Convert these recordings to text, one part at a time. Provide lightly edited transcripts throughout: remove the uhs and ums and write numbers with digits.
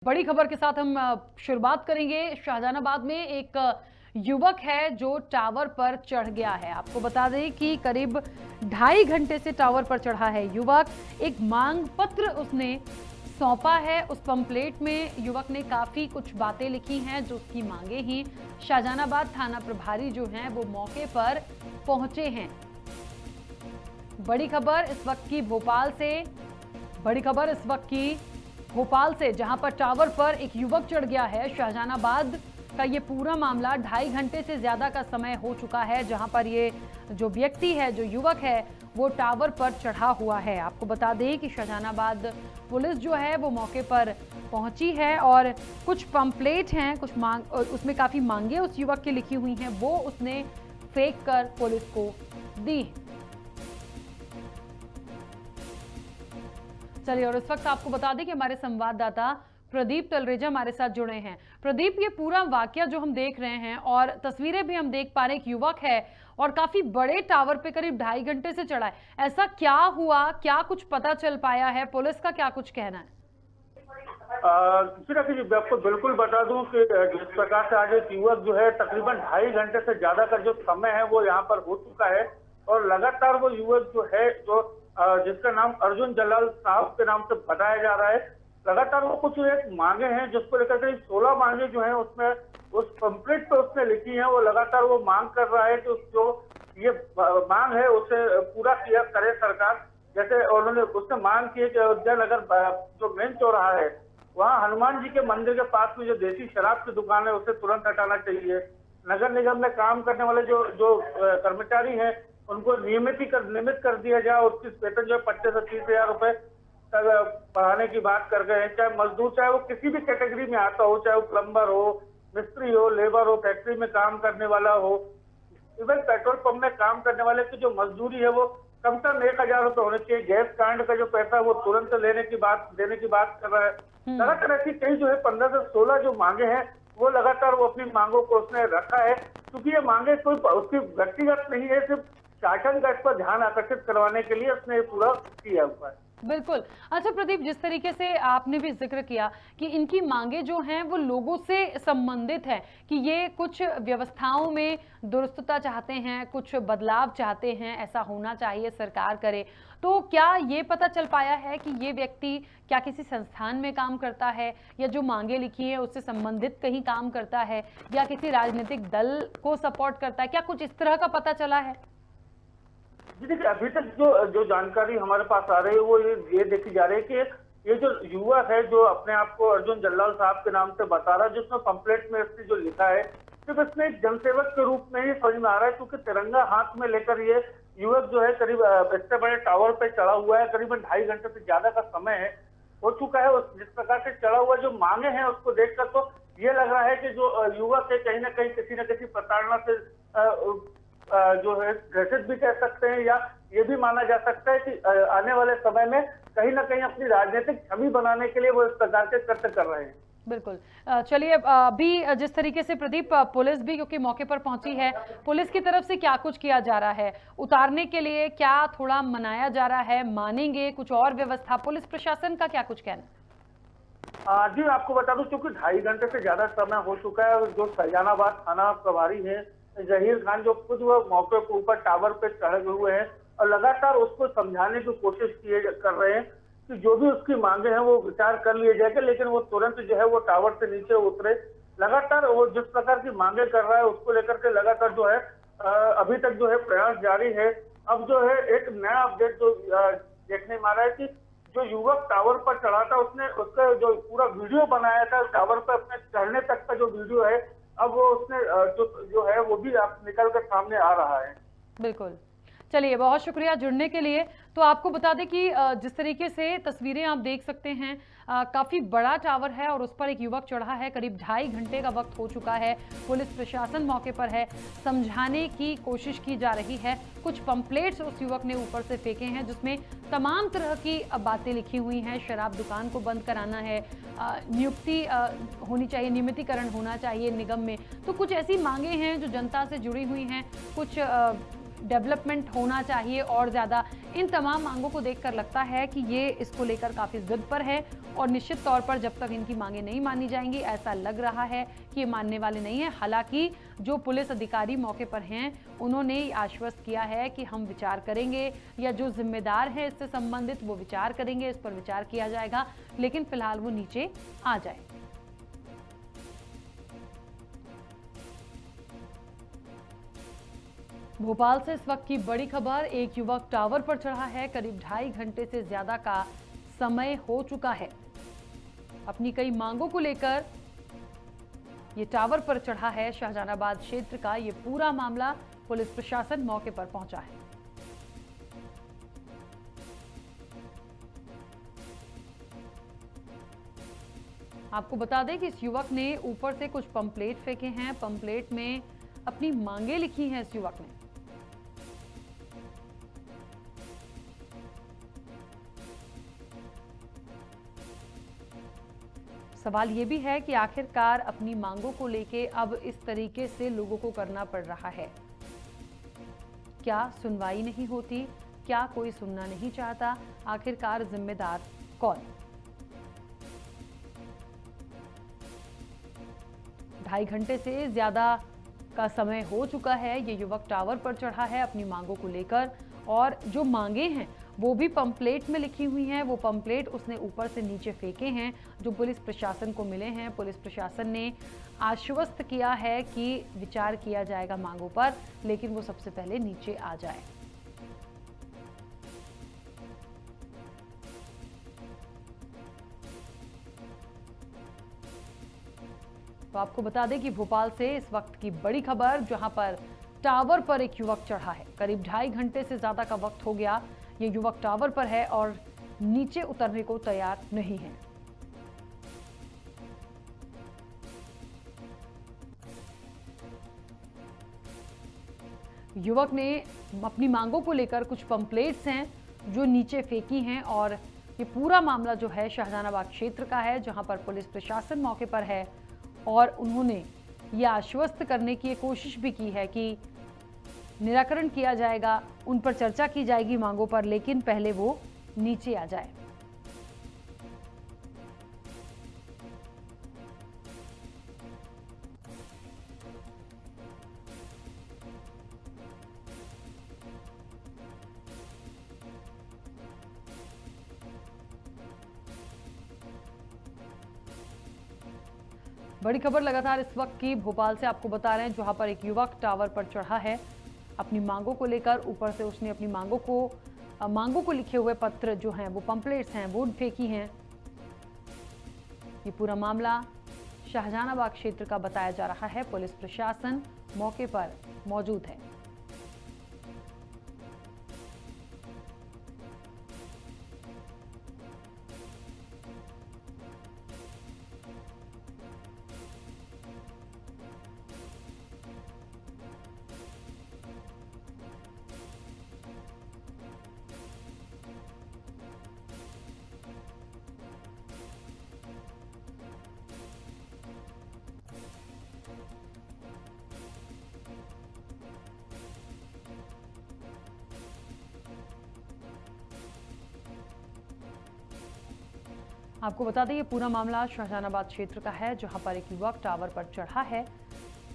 बड़ी खबर के साथ हम शुरुआत करेंगे। शाहजहानाबाद में एक युवक है जो टावर पर चढ़ गया है। आपको बता दें कि करीब 2.5 घंटे से टावर पर चढ़ा है युवक। एक मांग पत्र उसने सौंपा है। उस पंपलेट में युवक ने काफी कुछ बातें लिखी हैं जो उसकी मांगे हैं। शाहजहानाबाद थाना प्रभारी जो हैं वो मौके पर पहुंचे हैं। बड़ी खबर इस वक्त की भोपाल से जहां पर टावर पर एक युवक चढ़ गया है। शाहजहानाबाद का ये पूरा मामला 2.5 घंटे से ज्यादा का समय हो चुका है जहां पर ये जो व्यक्ति है, जो युवक है, वो टावर पर चढ़ा हुआ है। आपको बता दें कि शाहजहानाबाद पुलिस जो है वो मौके पर पहुंची है और कुछ पंपलेट हैं, कुछ मांग, उसमें काफी मांगे उस युवक की लिखी हुई हैं, वो उसने फेंक कर पुलिस को दी। चलिए, और इस वक्त आपको बता दें कि हमारे संवाददाता प्रदीप तलरेजा हमारे साथ जुड़े हैं। प्रदीप, ये पूरा वाकया जो हम देख रहे हैं और तस्वीरें भी हम देख पा रहे हैं, एक युवक है और काफी बड़े टावर पे करीब 2.5 घंटे से चढ़ा है। ऐसा क्या हुआ, क्या कुछ पता चल पाया है, पुलिस का क्या कुछ कहना है? मैं आपको बिल्कुल बता दूं कि जिस प्रकार से आज एक युवक जो है तकरीबन 2.5 घंटे से ज्यादा का जो समय है वो यहाँ पर हो चुका है और लगातार वो युवक जो है जिसका नाम अर्जुन जलाल साहब के नाम से बताया जा रहा है, लगातार वो कुछ एक मांगे हैं जिसको लेकर के 16 मांगे जो हैं उसमें उस पंपलेट पे उसने लिखी हैं। वो लगातार वो मांग कर रहा है कि जो ये मांग है उसे पूरा किया करे सरकार। जैसे उन्होंने उसने मांग की है कि अयोध्या नगर जो मेन चौराहा है वहाँ हनुमान जी के मंदिर के पास में जो देसी शराब की दुकान है उसे तुरंत हटाना चाहिए। नगर निगम में काम करने वाले जो कर्मचारी हैं उनको नियमित कर दिया जाए। उसकी वेतन जो है 25 से 30 हजार रुपए तक बढ़ाने की बात कर गए हैं। चाहे मजदूर, चाहे वो किसी भी कैटेगरी में आता हो, चाहे वो प्लम्बर हो, मिस्त्री हो, लेबर हो, फैक्ट्री में काम करने वाला हो, इवन पेट्रोल पंप में काम करने वाले की जो मजदूरी है वो कम से कम 1000 रुपए होने चाहिए। गैस कांड का जो पैसा है वो तुरंत देने की बात कर रहा है। लगातार ऐसी कई जो है 15 से 16 जो मांगे हैं वो लगातार वो अपनी मांगों को उसने रखा है, क्योंकि ये मांगे कोई उसकी व्यक्तिगत नहीं है, सिर्फ शासन का इस पर ध्यान आकर्षित करवाने के लिए उसने पूरा किया हुआ है। बिल्कुल। अच्छा प्रदीप, जिस तरीके से आपने भी जिक्र किया कि इनकी मांगे जो हैं वो लोगों से संबंधित है कि ये कुछ व्यवस्थाओं में दुरुस्तता चाहते हैं, कुछ बदलाव चाहते हैं, ऐसा होना चाहिए, सरकार करे, तो क्या ये पता चल पाया है कि ये व्यक्ति क्या किसी संस्थान में काम करता है या जो मांगे लिखी है उससे संबंधित कहीं काम करता है या किसी राजनीतिक दल को सपोर्ट करता है? क्या कुछ इस तरह का पता चला है? जी देखिए, अभी तक जो जानकारी हमारे पास आ रही है वो ये देखी जा रही है कि ये जो युवक है जो अपने आप को अर्जुन जल्लाल साहब के नाम से बता रहा है, जिसमें पंपलेट में इसने जो लिखा है सिर्फ इसमें एक जनसेवक के रूप में ही समझ में आ रहा है, क्योंकि तिरंगा हाथ में लेकर ये युवक जो है करीब इतने बड़े टावर पे चढ़ा हुआ है। करीबन 2.5 घंटे से ज्यादा का समय हो चुका है। जिस प्रकार से चढ़ा हुआ जो मांगे हैं उसको देखकर तो ये लग रहा है कि जो युवक है कहीं ना कहीं किसी न किसी प्रताड़ना से जो है ग्रसित भी कह सकते हैं, या ये भी माना जा सकता है कि आने वाले समय में कहीं ना कहीं अपनी राजनीतिक छवि बनाने के लिए वो इस प्रकार के कृत्य कर रहे हैं। बिल्कुल। चलिए, अभी जिस तरीके से प्रदीप पुलिस भी क्योंकि मौके पर पहुंची है, पुलिस की तरफ से क्या कुछ किया जा रहा है उतारने के लिए? क्या थोड़ा मनाया जा रहा है, मानेंगे कुछ और व्यवस्था? पुलिस प्रशासन का क्या कुछ कहना? जी आपको बता दूं, क्योंकि 2.5 घंटे से ज्यादा समय हो चुका है। जो शाहजहानाबाद थाना प्रभारी है जहीर खान, जो खुद वो मौके के ऊपर टावर पे चढ़े हुए हैं और लगातार उसको समझाने की कोशिश कर रहे हैं कि जो भी उसकी मांगे हैं वो विचार कर लिए जाएगा, लेकिन वो तुरंत जो है वो टावर से नीचे उतरे। लगातार वो जिस प्रकार की मांगे कर रहा है उसको लेकर के लगातार जो है अभी तक जो है प्रयास जारी है। अब जो है एक नया अपडेट जो देखने में आ रहा है कि जो युवक टावर पर चढ़ा था उसने उसका जो पूरा वीडियो बनाया था, टावर पर अपने चढ़ने तक का जो वीडियो है, अब वो उसने जो है वो भी आप निकल कर सामने आ रहा है। बिल्कुल। चलिए, बहुत शुक्रिया जुड़ने के लिए। तो आपको बता दें कि जिस तरीके से तस्वीरें आप देख सकते हैं, काफ़ी बड़ा टावर है और उस पर एक युवक चढ़ा है। करीब 2.5 घंटे का वक्त हो चुका है। पुलिस प्रशासन मौके पर है, समझाने की कोशिश की जा रही है। कुछ पंपलेट्स उस युवक ने ऊपर से फेंके हैं जिसमें तमाम तरह की बातें लिखी हुई हैं। शराब दुकान को बंद कराना है, नियुक्ति होनी चाहिए, नियमितीकरण होना चाहिए निगम में। तो कुछ ऐसी मांगे हैं जो जनता से जुड़ी हुई हैं, कुछ डेवलपमेंट होना चाहिए और ज़्यादा। इन तमाम मांगों को देखकर लगता है कि ये इसको लेकर काफ़ी जिद पर है और निश्चित तौर पर जब तक इनकी मांगे नहीं मानी जाएंगी, ऐसा लग रहा है कि ये मानने वाले नहीं है। हालांकि जो पुलिस अधिकारी मौके पर हैं, उन्होंने आश्वस्त किया है कि हम विचार करेंगे, या जो जिम्मेदार है इससे संबंधित वो विचार करेंगे, इस पर विचार किया जाएगा, लेकिन फिलहाल वो नीचे आ जाए। भोपाल से इस वक्त की बड़ी खबर, एक युवक टावर पर चढ़ा है। करीब 2.5 घंटे से ज्यादा का समय हो चुका है। अपनी कई मांगों को लेकर ये टावर पर चढ़ा है। शाहजहानाबाद क्षेत्र का ये पूरा मामला, पुलिस प्रशासन मौके पर पहुंचा है। आपको बता दें कि इस युवक ने ऊपर से कुछ पंपलेट फेंके हैं। पंपलेट में अपनी मांगे लिखी हैं इस युवक ने। सवाल ये भी है कि आखिरकार अपनी मांगों को लेके अब इस तरीके से लोगों को करना पड़ रहा है। क्या सुनवाई नहीं होती? क्या कोई सुनना नहीं चाहता? आखिरकार जिम्मेदार कौन? 2.5 घंटे से ज्यादा का समय हो चुका है। ये युवक टावर पर चढ़ा है अपनी मांगों को लेकर, और जो मांगे हैं वो भी पंपलेट में लिखी हुई हैं। वो पंपलेट उसने ऊपर से नीचे फेंके हैं, जो पुलिस प्रशासन को मिले हैं। पुलिस प्रशासन ने आश्वस्त किया है कि विचार किया जाएगा मांगों पर, लेकिन वो सबसे पहले नीचे आ जाए। तो आपको बता दें कि भोपाल से इस वक्त की बड़ी खबर, जहां पर टावर पर एक युवक चढ़ा है। करीब 2.5 घंटे से ज्यादा का वक्त हो गया। ये युवक टावर पर है और नीचे उतरने को तैयार नहीं है। युवक ने अपनी मांगों को लेकर कुछ पंपलेट्स हैं जो नीचे फेंकी हैं, और ये पूरा मामला जो है शाहजहानाबाद क्षेत्र का है, जहां पर पुलिस प्रशासन मौके पर है। और उन्होंने ये आश्वस्त करने की कोशिश भी की है कि निराकरण किया जाएगा, उन पर चर्चा की जाएगी मांगों पर, लेकिन पहले वो नीचे आ जाए। बड़ी खबर लगातार इस वक्त की भोपाल से आपको बता रहे हैं, जहां पर एक युवक टावर पर चढ़ा है अपनी मांगों को लेकर। ऊपर से उसने अपनी मांगों को लिखे हुए पत्र जो हैं, वो पंपलेट्स हैं, वो फेंकी हैं। ये पूरा मामला शाहजहानाबाद क्षेत्र का बताया जा रहा है। पुलिस प्रशासन मौके पर मौजूद है। आपको बता दें ये पूरा मामला शाहजहानाबाद क्षेत्र का है, जहां पर एक युवक टावर पर चढ़ा है।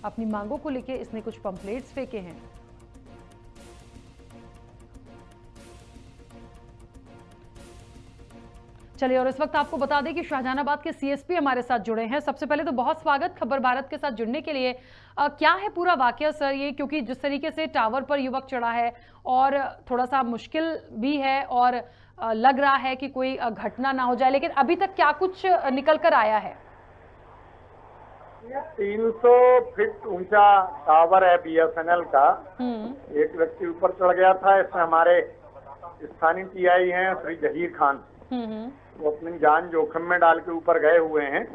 अपनी मांगों को लेकर इसने कुछ पंपलेट्स फेंके हैं। चलिए, और इस वक्त आपको बता दें कि शाहजहानाबाद के सीएसपी हमारे साथ जुड़े हैं। सबसे पहले तो बहुत स्वागत खबर भारत के साथ जुड़ने के लिए। क्या है पूरा वाकया सर ये, क्योंकि जिस तरीके से टावर पर युवक चढ़ा है और थोड़ा सा मुश्किल भी है, और लग रहा है कि कोई घटना ना हो जाए, लेकिन अभी तक क्या कुछ निकल कर आया है? 300 फीट ऊंचा टावर है बीएसएनएल का। एक व्यक्ति ऊपर चढ़ गया था। इसमें हमारे स्थानीय टीआई हैं श्री जहीर खान, वो अपनी जान जोखिम में डाल के ऊपर गए हुए हैं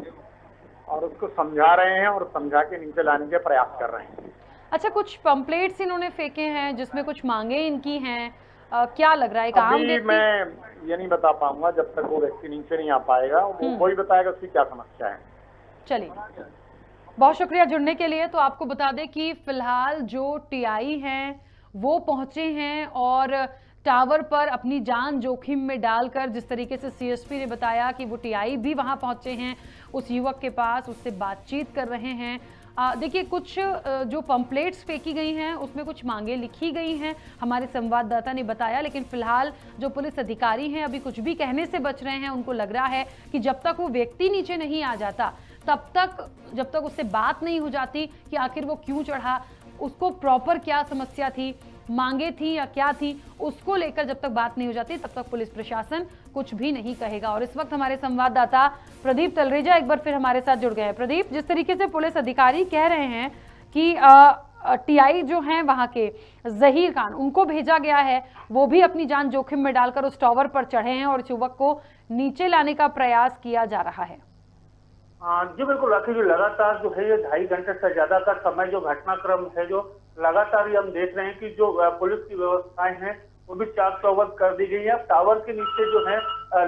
और उसको समझा रहे हैं और समझा के नीचे लाने के प्रयास कर रहे हैं। अच्छा, कुछ पंपलेट्स इन्होंने फेंके हैं जिसमें कुछ मांगे इनकी हैं। क्या लग रहा है? अभी मैं ये नहीं बता पाऊंगा जब तक वो व्यक्ति नीचे नहीं आ पाएगा। वो ही बताएगा उसकी क्या समस्या है। चलिए, बहुत शुक्रिया जुड़ने के लिए। तो आपको बता दें कि फिलहाल जो टीआई हैं वो पहुंचे हैं और टावर पर अपनी जान जोखिम में डालकर, जिस तरीके से सीएसपी ने बताया कि वो टीआई भी वहां पहुंचे हैं उस युवक के पास, उससे बातचीत कर रहे हैं। देखिए, कुछ जो पंपलेट्स फेंकी गई हैं उसमें कुछ मांगे लिखी गई हैं, हमारे संवाददाता ने बताया, लेकिन फिलहाल जो पुलिस अधिकारी हैं अभी कुछ भी कहने से बच रहे हैं। उनको लग रहा है कि जब तक वो व्यक्ति नीचे नहीं आ जाता, तब तक जब तक उससे बात नहीं हो जाती कि आखिर वो क्यों चढ़ा, उसको प्रॉपर क्या समस्या थी, मांगे थी या क्या थी, उसको लेकर जब तक बात नहीं हो जाती तब तक पुलिस प्रशासन कुछ भी नहीं कहेगा। और इस वक्त हमारे संवाददाता प्रदीप तलरेजा एक बार फिर हमारे साथ जुड़ गए हैं। प्रदीप, जिस तरीके से पुलिस अधिकारी कह रहे हैं कि टीआई जो हैं वहां के जहीर खान, उनको भेजा गया है, वो भी अपनी जान जोखिम में डालकर उस टावर पर चढ़े हैं और इस युवक को नीचे लाने का प्रयास किया जा रहा है। जी बिल्कुल, राखी जी, लगातार जो है ये 2.5 घंटे से ज्यादा का समय जो घटनाक्रम है, जो लगातार ये हम देख रहे हैं कि जो पुलिस की व्यवस्थाएं हैं वो भी चाक चौबंद कर दी गई है। टावर के नीचे जो है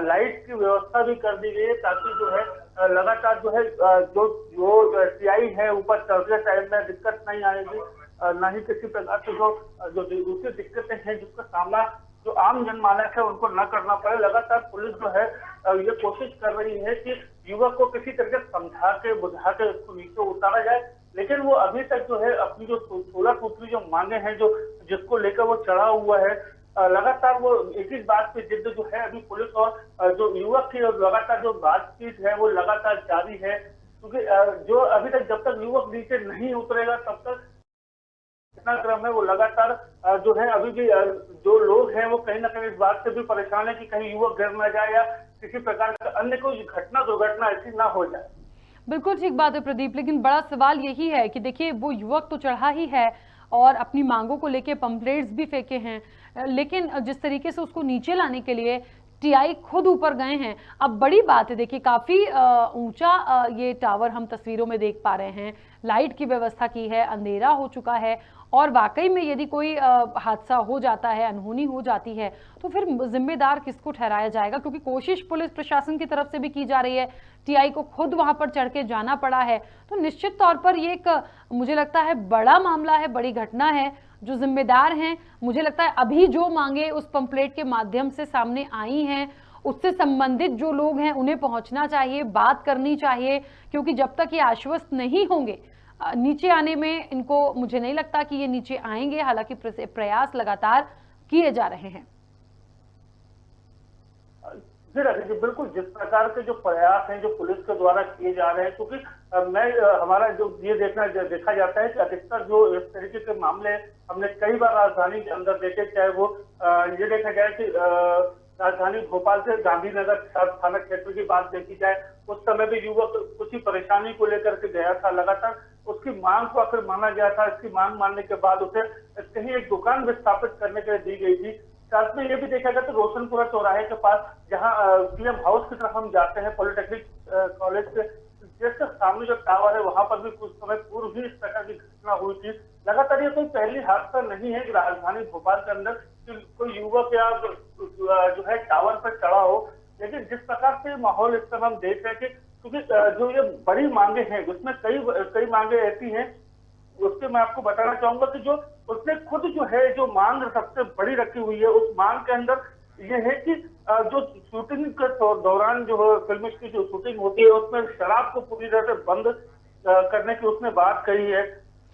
लाइट की व्यवस्था भी कर दी गई है, ताकि जो है लगातार जो है जो टीआई है ऊपर चढ़ते टाइम में दिक्कत नहीं आएगी, ना ही किसी प्रकार से जो दूसरी दिक्कतें हैं जिसका सामना जो आम जनमानस है उनको न करना पड़े। लगातार पुलिस जो है ये कोशिश कर रही है कि युवक को किसी तरह से समझा के बुझा के उसको नीचे उतारा जाए, लेकिन वो अभी तक जो है अपनी जो 16 सूत्री जो मांगे हैं, जो जिसको लेकर वो चढ़ा हुआ है, लगातार वो एक ही बात पे जिद जो है अभी पुलिस और जो युवक की लगातार जो बातचीत है वो लगातार जारी है, क्योंकि जो अभी तक जब तक युवक नीचे नहीं उतरेगा तब तक घटनाक्रम है वो लगातार जो है अभी भी जो लोग हैं वो कहीं ना कहीं इस बात से भी परेशान है कि कहीं युवक गिर न जाए या किसी प्रकार का अन्य कोई दुर्घटना ऐसी ना हो जाए। बिल्कुल ठीक बात है प्रदीप, लेकिन बड़ा सवाल यही है कि देखिए, वो युवक तो चढ़ा ही है और अपनी मांगों को लेके पंपलेट्स भी फेंके हैं, लेकिन जिस तरीके से उसको नीचे लाने के लिए टीआई खुद ऊपर गए हैं। अब बड़ी बात है, देखिए काफ़ी ऊंचा ये टावर हम तस्वीरों में देख पा रहे हैं, लाइट की व्यवस्था की है, अंधेरा हो चुका है, और वाकई में यदि कोई हादसा हो जाता है, अनहोनी हो जाती है, तो फिर जिम्मेदार किसको ठहराया जाएगा? क्योंकि कोशिश पुलिस प्रशासन की तरफ से भी की जा रही है, टीआई को खुद वहां पर चढ़ के जाना पड़ा है, तो निश्चित तौर पर ये एक मुझे लगता है बड़ा मामला है, बड़ी घटना है। जो जिम्मेदार हैं, मुझे लगता है अभी जो मांगे उस पंपलेट के माध्यम से सामने आई हैं, उससे संबंधित जो लोग हैं उन्हें पहुंचना चाहिए, बात करनी चाहिए, क्योंकि जब तक ये आश्वस्त नहीं होंगे नीचे आने में, इनको मुझे नहीं लगता कि ये नीचे आएंगे। हालांकि प्रयास लगातार किए जा रहे हैं। जी राखी जी, बिल्कुल, जिस प्रकार के जो प्रयास हैं जो पुलिस के द्वारा किए जा रहे हैं, क्योंकि हमारा जो ये देखा जाता है कि अधिकतर जो इस तरीके के मामले हमने कई बार राजधानी के अंदर देखे, चाहे वो ये देखा जाए कि राजधानी भोपाल से गांधीनगर थाना क्षेत्र की बात देखी जाए, उस समय भी युवक कुछ ही परेशानी को लेकर के गया था, लगातार उसकी मांग को आखिर माना गया था। इसकी मांग मानने के बाद उसे कहीं एक दुकान विस्थापित करने के लिए दी गई थी। साथ में ये भी देखा गया तो रोशनपुरा चौराहे के पास, जहां पीएम हाउस की तरफ हम जाते हैं, पॉलिटेक्निक कॉलेज के जैसे सामने जो टावर है वहां पर भी कुछ समय पूर्व ही इस प्रकार की घटना हुई थी। लगातार ये कोई पहली हादसा नहीं है कि राजधानी भोपाल के अंदर कोई युवक या जो है टावर पर चढ़ा हो, लेकिन जिस प्रकार से माहौल इस समय हम देख रहे हैं कि क्योंकि जो ये बड़ी मांगे हैं उसमें कई मांगे ऐसी हैं, उसके मैं आपको बताना चाहूंगा कि जो उसने खुद जो है जो मांग सबसे बड़ी रखी हुई है, उस मांग के अंदर ये है कि जो शूटिंग के दौरान जो फिल्म की जो शूटिंग होती है उसमें शराब को पूरी तरह से बंद करने की उसने बात कही है।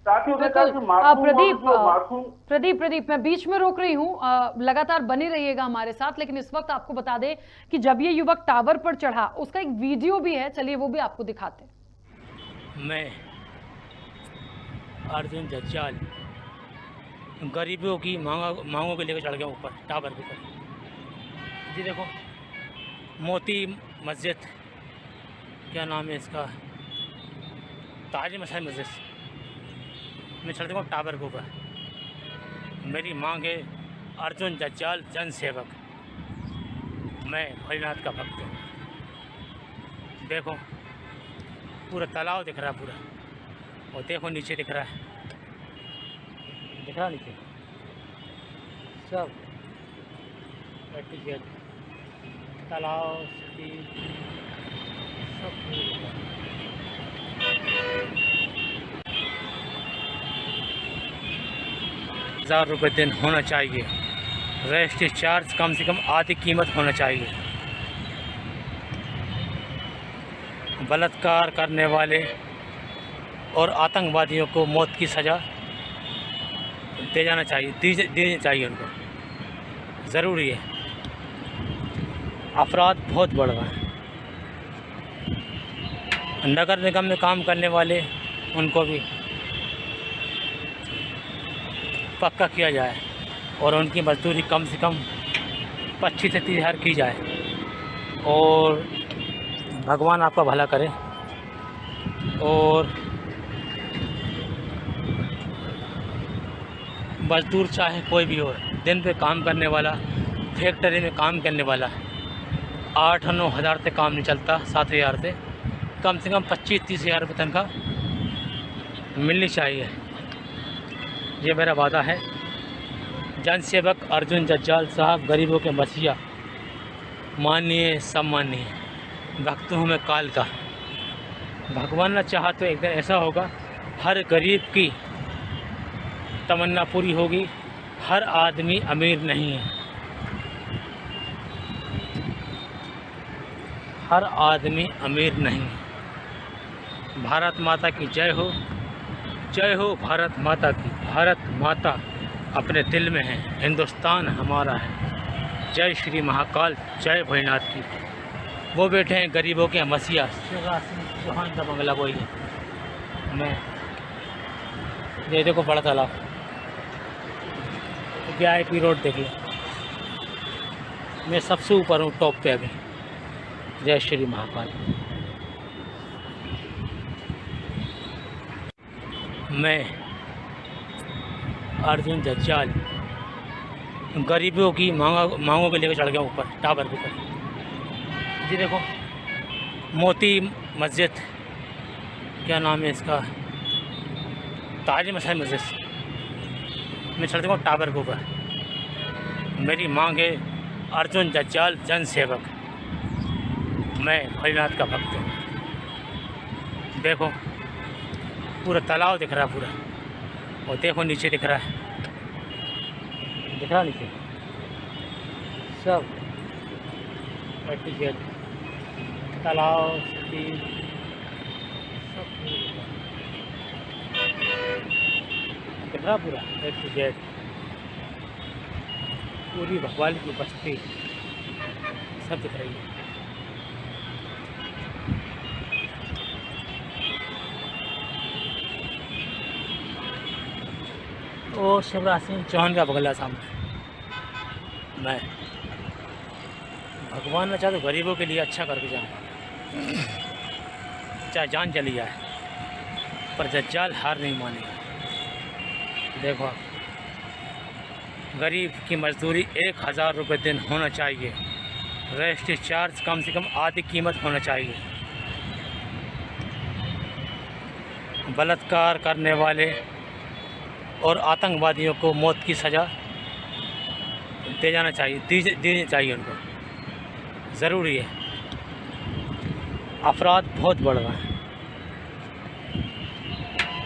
साथ ही उसने कहा कि प्रदीप मैं बीच में रोक रही हूँ, लगातार बने रहिएगा हमारे साथ, लेकिन इस वक्त आपको बता दें कि जब ये युवक टावर पर चढ़ा उसका एक वीडियो भी है, चलिए वो भी आपको दिखाते हैं। मैं अर्जुन जज्जाल गरीबों की मांगों को लेकर चढ़ गया ऊपर टावर के ऊपर। जी देखो, मोती मस्जिद, क्या नाम है इसका, ताज मसाई मस्जिद, मैं चढ़ दूँगा टावर के ऊपर। मेरी मांग है अर्जुन जज्जाल जन सेवक, मैं भोलेनाथ का भक्त हूँ। देखो पूरा तालाब दिख रहा है पूरा, और देखो नीचे दिख रहा है, दिख रहा नीचे सब तालाब सब 1000 रुपये दिन होना चाहिए रजिस्ट्री चार्ज कम से कम आधी कीमत होना चाहिए। बलात्कार करने वाले और आतंकवादियों को मौत की सज़ा दे जाना चाहिए, देनी चाहिए उनको, ज़रूरी है। अपराध बहुत बढ़ रहा है। नगर निगम में काम करने वाले उनको भी पक्का किया जाए और उनकी मजदूरी कम से कम 25 से 30 हज़ार की जाए और भगवान आपका भला करे। और मजदूर चाहे कोई भी हो, दिन पे काम करने वाला, फैक्ट्री में काम करने वाला, 8-9 हज़ार से काम नहीं चलता, 7 हज़ार से कम 25-30 हज़ार रुपये तनख्वाह मिलनी चाहिए। ये मेरा वादा है। जनसेवक अर्जुन जज्जाल साहब, गरीबों के मसीहा, माननीय सम्माननीय, भक्तों में काल का। भगवान ने चाहा तो एक दिन ऐसा होगा, हर गरीब की तमन्ना पूरी होगी। हर आदमी अमीर नहीं है, हर आदमी अमीर नहीं है। भारत माता की जय हो, जय हो भारत माता की। भारत माता अपने दिल में है, हिंदुस्तान हमारा है। जय श्री महाकाल, जय भोलेनाथ की। वो बैठे हैं गरीबों के मसीहा, शिवराज सिंह चौहान का बंगला वही है। मैं ये देखो बड़ा तालाब, VIP रोड देख लो, मैं सबसे ऊपर हूँ, टॉप पे अभी। जय श्री महाकाल। मैं अर्जुन जज्जाल गरीबों की मांगों के लेकर चढ़ गया ऊपर, टावर के ऊपर। जी देखो, मोती मस्जिद, क्या नाम है इसका, ताज महल मस्जिद, मैं चढ़ गया टावर के ऊपर। मेरी मांग है, अर्जुन जज्जाल जन सेवक, मैं भोलेनाथ का भक्त हूँ। देखो पूरा तालाब दिख रहा है पूरा, और देखो नीचे दिख रहा है, दिख रहा नीचे सब गेट, तालाब, सब दिख रहा पूरा गेट, पूरी भगवान की बस्ती सब दिख रही है। और शिवराज सिंह चौहान का बंगला सामने। मैं भगवान ने चाहे तो गरीबों के लिए अच्छा करके जाऊँ, चाहे जान चली जाए, पर जज्जाल हार नहीं मानेगा। देखो, गरीब की मजदूरी 1000 रुपये दिन होना चाहिए। रजिस्ट्री चार्ज कम से कम आधी कीमत होना चाहिए। बलात्कार करने वाले और आतंकवादियों को मौत की सज़ा दे जाना चाहिए, देनी चाहिए उनको, ज़रूरी है। अपराध बहुत बढ़ रहा है।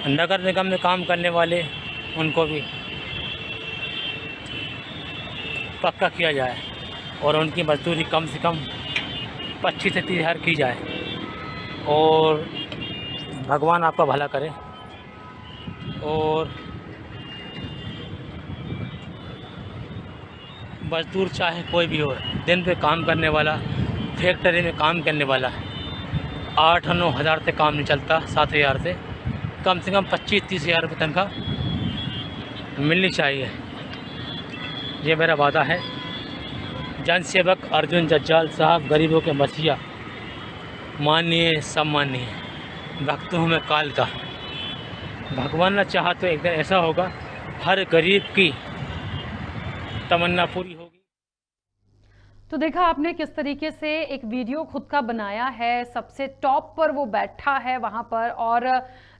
नगर निगम में काम करने वाले उनको भी पक्का किया जाए और उनकी मजदूरी कम से कम 25 से 30 हज़ार की जाए और भगवान आपका भला करे। और मजदूर चाहे कोई भी हो, दिन पे काम करने वाला, फैक्ट्री में काम करने वाला, 8-9 हज़ार से काम नहीं चलता, 7 हज़ार से कम 25-30 हज़ार रुपये तनख्वाह मिलनी चाहिए। ये मेरा वादा है। जनसेवक अर्जुन जज्जाल साहब, गरीबों के मसीहा, माननीय सम्माननीय, भक्तों में काल का। भगवान ने चाहा तो एक दिन ऐसा होगा, हर गरीब की तमन्ना पूरी होगी। तो देखा आपने किस तरीके से एक वीडियो खुद का बनाया है, सबसे टॉप पर वो बैठा है वहाँ पर, और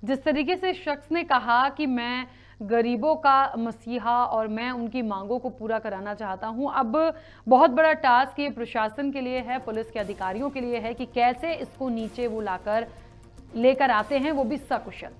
जिस तरीके से शख्स ने कहा कि मैं गरीबों का मसीहा और मैं उनकी मांगों को पूरा कराना चाहता हूँ। अब बहुत बड़ा टास्क ये प्रशासन के लिए है, पुलिस के अधिकारियों के लिए है कि कैसे इसको नीचे वो लेकर आते हैं, वो भी सकुशल।